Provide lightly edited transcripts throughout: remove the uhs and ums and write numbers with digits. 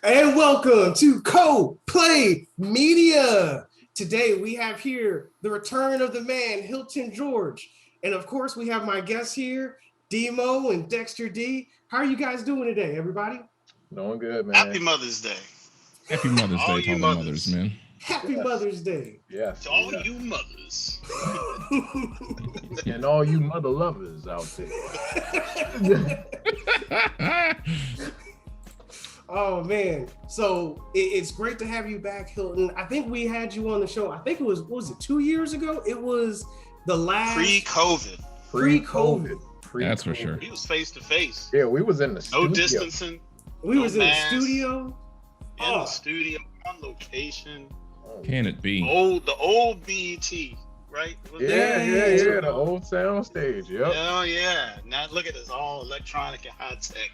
And welcome to Co-Play Media. Today we have here the return of the man, Hilton George. And of course, we have my guests here, Demo and Dexter D. How are you guys doing today, everybody? Doing good, man. Happy Mother's Day. Happy Mother's All Day to you all the mothers. mothers, man. Happy Mother's Day. Yes. To all you mothers. And all you mother lovers out there. Oh man, so it's great to have you back, Hilton. I think we had you on the show. I think it was, what was it, 2 years ago? It was the last Pre-COVID. Pre-COVID. That's for sure. We was face to face. Yeah, we was in the studio. No distancing. We was in the mask. studio. In the studio, on location. Can it be? The old BET, right? Yeah, the old sound stage. Yep. Oh yeah. Now look at this, all electronic and high tech.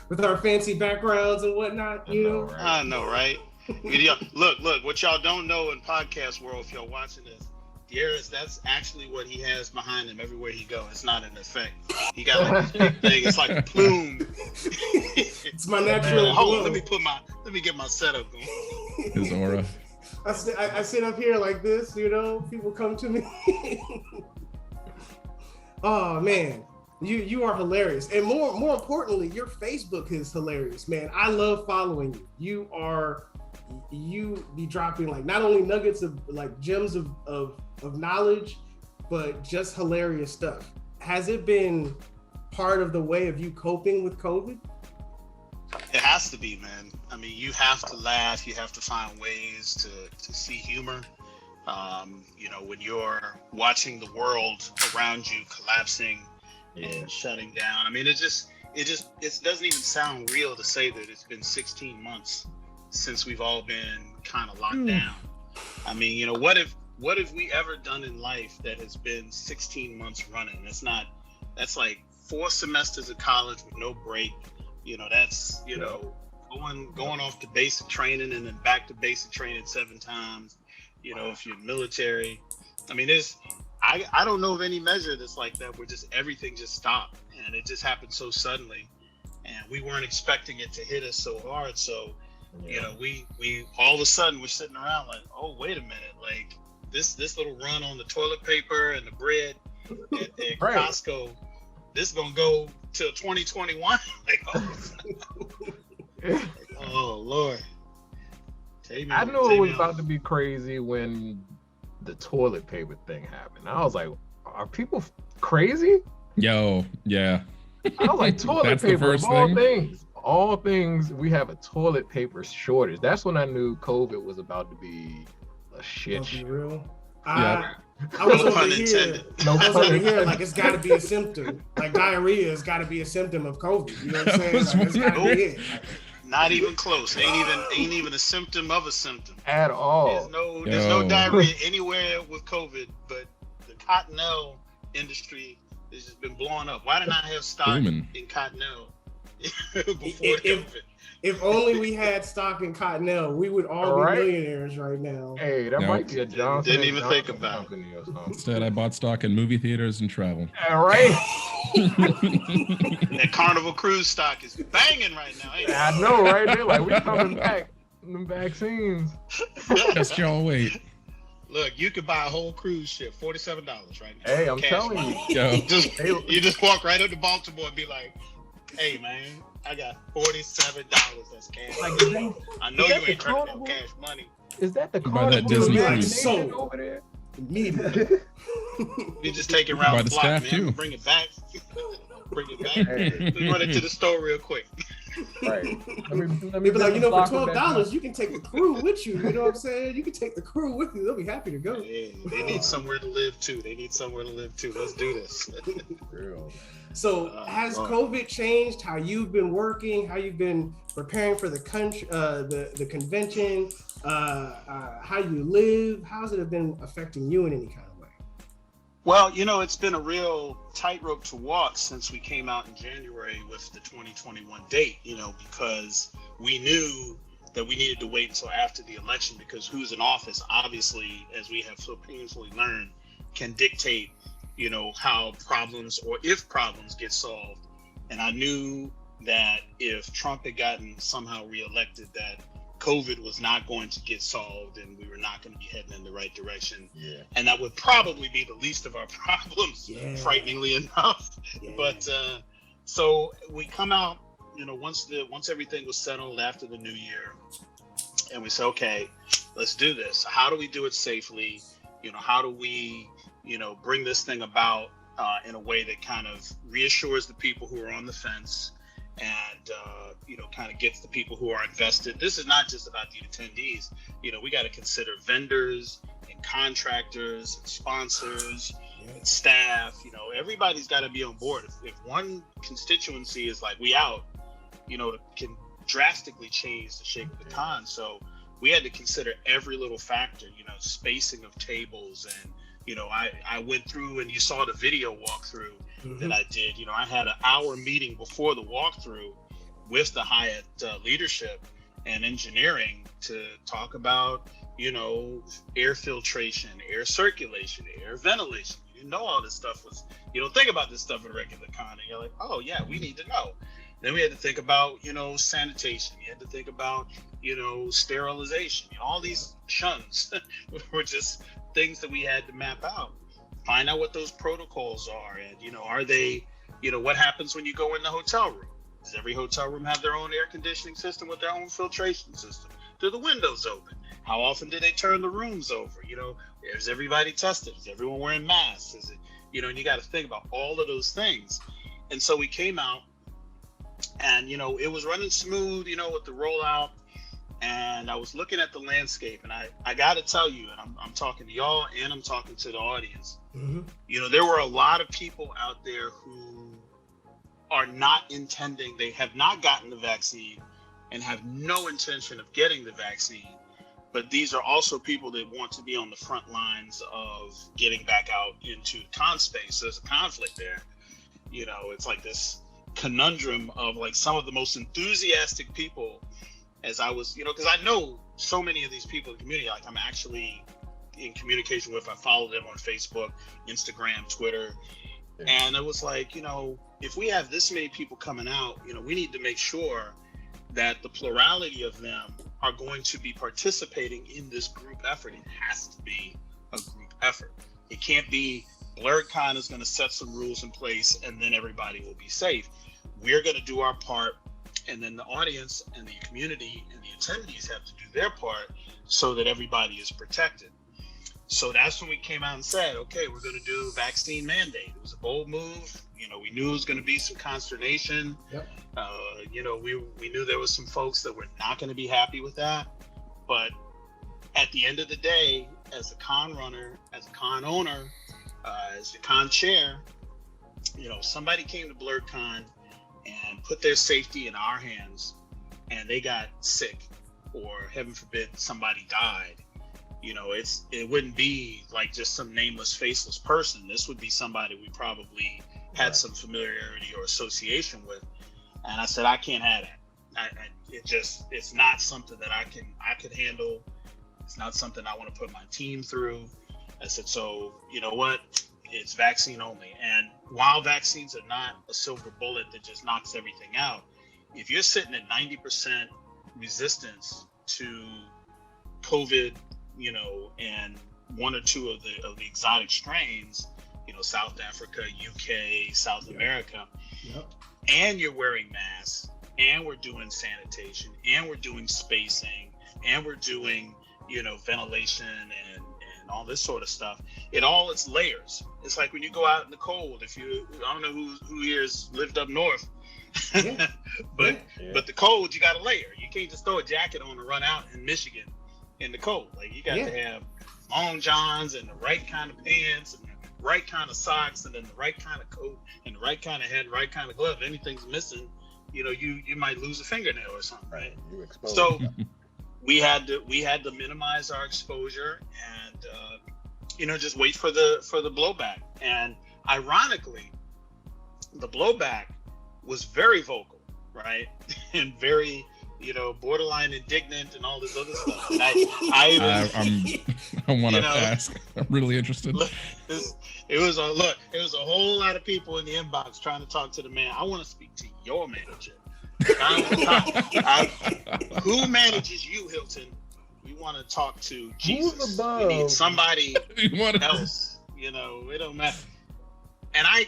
With our fancy backgrounds and whatnot, you know. Right? I know, right? Look, what y'all don't know in podcast world, if y'all watching this, that's actually what he has behind him everywhere he goes. It's not an effect. He got like this big thing. It's like a plume. It's my natural. Hold on, let me get my setup going. His aura. I sit up here like this, you know. People come to me. Oh man, you are hilarious, and more importantly, your Facebook is hilarious, man. I love following you. You be dropping like not only nuggets of like gems of knowledge, but just hilarious stuff. Has it been part of the way of you coping with COVID? It has to be, man. I mean, you have to laugh. You have to find ways to see humor. When you're watching the world around you collapsing and shutting down. I mean, it doesn't even sound real to say that it's been 16 months since we've all been kind of locked down. I mean, what have we ever done in life that has been 16 months running? That's like 4 semesters of college with no break. That's going off to basic training and then back to basic training 7 times. If you're military, I mean, I don't know of any measure that's like that where just everything just stopped and it just happened so suddenly, and we weren't expecting it to hit us so hard. So, we all of a sudden we're sitting around like, oh, wait a minute, like this little run on the toilet paper and the bread at Right. Costco, this is gonna go till 2021. Like, oh Lord. I knew it was about to be crazy when the toilet paper thing happened. I was like, are people crazy? Yo, yeah. I was like, toilet That's the paper of first all things, we have a toilet paper shortage. That's when I knew COVID was about to be a shit Be show. real. Yeah. I was No over pun here. intended. I was over here like it's got to be a symptom. Like diarrhea has got to be a symptom of COVID. You know what I'm saying? Like, it's got to be it. Not even close. Ain't even a symptom of a symptom. At all. There's no diarrhea anywhere with COVID, but the Cottonelle industry has just been blowing up. Why didn't I have stock in Cottonelle before COVID? If only we had stock in Cottonelle, we would all be millionaires right now. Hey, that might be a Johnson. Didn't even think Johnson about it. company or something. Instead, I bought stock in movie theaters and travel. All right. That Carnival Cruise stock is banging right now. Ain't it? I know, right? They're like, we coming back. Them vaccines. Just y'all wait. Look, you could buy a whole cruise ship, $47 right now. Hey, I'm Cash telling money. you. Yo. You just walk right up to Baltimore and be like, hey man, I got $47. That's cash. Like, I know you ain't trying to have cash money. Is that the Buy that Carnival Disney Destination cruise. over there? Immediately. You just take it By around the the block, staff, man. too. Bring it back. Bring it back. Hey. Run into the store real quick. Right. Let They me be like, for block it back $12, you can take the crew with you. You know what I'm saying? You can take the crew with you. They'll be happy to go. Yeah, they need somewhere to live too. Let's do this. Real. So has COVID changed how you've been working, how you've been preparing for the country, the convention, how you live? How's it been affecting you in any kind of way? Well, it's been a real tightrope to walk since we came out in January with the 2021 date, because we knew that we needed to wait until after the election, because who's in office, obviously, as we have so painfully learned, can dictate, how problems or if problems get solved. And I knew that if Trump had gotten somehow reelected, that COVID was not going to get solved and we were not going to be heading in the right direction. Yeah. And that would probably be the least of our problems, frighteningly enough. Yeah. But so we come out, you know, once everything was settled after the new year, and we say, okay, let's do this. How do we do it safely? You know, how do we, you know, bring this thing about in a way that kind of reassures the people who are on the fence and, you know, kind of gets the people who are invested. This is not just about the attendees. You know, we got to consider vendors and contractors and sponsors and staff. You know, everybody's got to be on board. If one constituency is like, we out, you know, it can drastically change the shape of the con. So we had to consider every little factor, you know, spacing of tables. And, you know, I went through, and you saw the video walkthrough that I did. You know, I had an hour meeting before the walkthrough with the Hyatt leadership and engineering to talk about, you know, air filtration, air circulation, air ventilation. You know, all this stuff was, you don't think about this stuff at a regular con, and you're like, oh yeah, we need to know. Then we had to think about, you know, sanitation. You had to think about, you know, sterilization. You know, all these shuns were just things that we had to map out. Find out what those protocols are, and, you know, are they, you know, what happens when you go in the hotel room? Does every hotel room have their own air conditioning system with their own filtration system? Do the windows open? How often do they turn the rooms over? You know, is everybody tested? Is everyone wearing masks? Is it, you know, and you got to think about all of those things. And so we came out, and, you know, it was running smooth, you know, with the rollout. And I was looking at the landscape, and I got to tell you, and I'm talking to y'all and I'm talking to the audience, you know, there were a lot of people out there who are not intending, they have not gotten the vaccine and have no intention of getting the vaccine. But these are also people that want to be on the front lines of getting back out into con space. There's a conflict there. You know, it's like this conundrum of like some of the most enthusiastic people, as I was, you know, because I know so many of these people in the community, like I'm actually in communication with. I follow them on Facebook, Instagram, Twitter. And it was like, you know, if we have this many people coming out, you know, we need to make sure that the plurality of them are going to be participating in this group effort. It has to be a group effort. It can't be BlerDCon is going to set some rules in place and then everybody will be safe. We're going to do our part, and then the audience and the community and the attendees have to do their part so that everybody is protected. So that's when we came out and said, okay, we're going to do vaccine mandate. It was a bold move. You know, we knew it was going to be some consternation. You know, we knew there was some folks that were not going to be happy with that. But at the end of the day, as a con runner, as a con owner, as the con chair, you know, somebody came to BlerDCon and put their safety in our hands, and they got sick, or heaven forbid, somebody died. You know, it wouldn't be like just some nameless, faceless person. This would be somebody we probably had some familiarity or association with. And I said, I can't have that. It's not something that I could handle. It's not something I want to put my team through. I said, so you know what? It's vaccine only. And while vaccines are not a silver bullet that just knocks everything out, if you're sitting at 90% resistance to COVID, you know, and one or two of the exotic strains, you know, South Africa, UK, South America, and you're wearing masks, and we're doing sanitation, and we're doing spacing, and we're doing, you know, ventilation and all this sort of stuff. It's layers. It's like when you go out in the cold, I don't know who here has lived up north, but the cold, you got a layer. You can't just throw a jacket on and run out in Michigan in the cold. Like, you got to have long johns and the right kind of pants and the right kind of socks and then the right kind of coat and the right kind of hat, right kind of glove. If anything's missing, you know, you might lose a fingernail or something. Right. So we had to minimize our exposure and you know, just wait for the blowback. And ironically, the blowback was very vocal, right? And very, you know, borderline indignant and all this other stuff. And I want to ask. I'm really interested. It was a whole lot of people in the inbox trying to talk to the man. I want to speak to your manager. Who manages you, Hilton? We want to talk to Jesus. Who's above? We need somebody else. You know, it don't matter. And I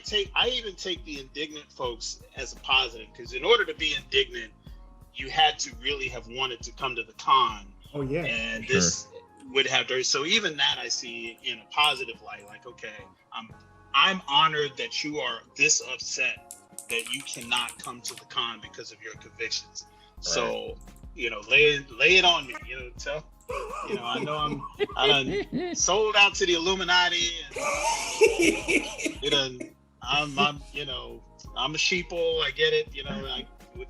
even take the indignant folks as a positive, because in order to be indignant, you had to really have wanted to come to the con. Oh yeah. And this would have so even that I see in a positive light. Like, okay, I'm honored that you are this upset that you cannot come to the con because of your convictions. Right. So, you know, lay it on me. You know, I know I done sold out to the Illuminati, and I'm a sheeple. I get it. You know,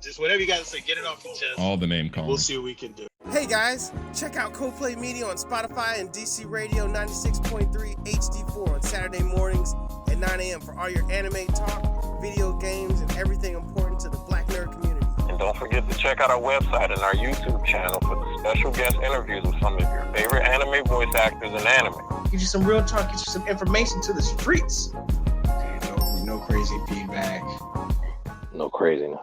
just whatever you gotta say, get it off your chest. All the name calling. We'll see what we can do. Hey guys, check out Co-Play Media on Spotify and DC Radio 96.3 HD4 on Saturday mornings at 9 a.m. for all your anime talk, video games, and everything important to the Black nerd community. And don't forget to check out our website and our YouTube channel for the special guest interviews with some of your favorite anime voice actors in anime. Get you some real talk, get you some information to the streets. No crazy feedback. No craziness.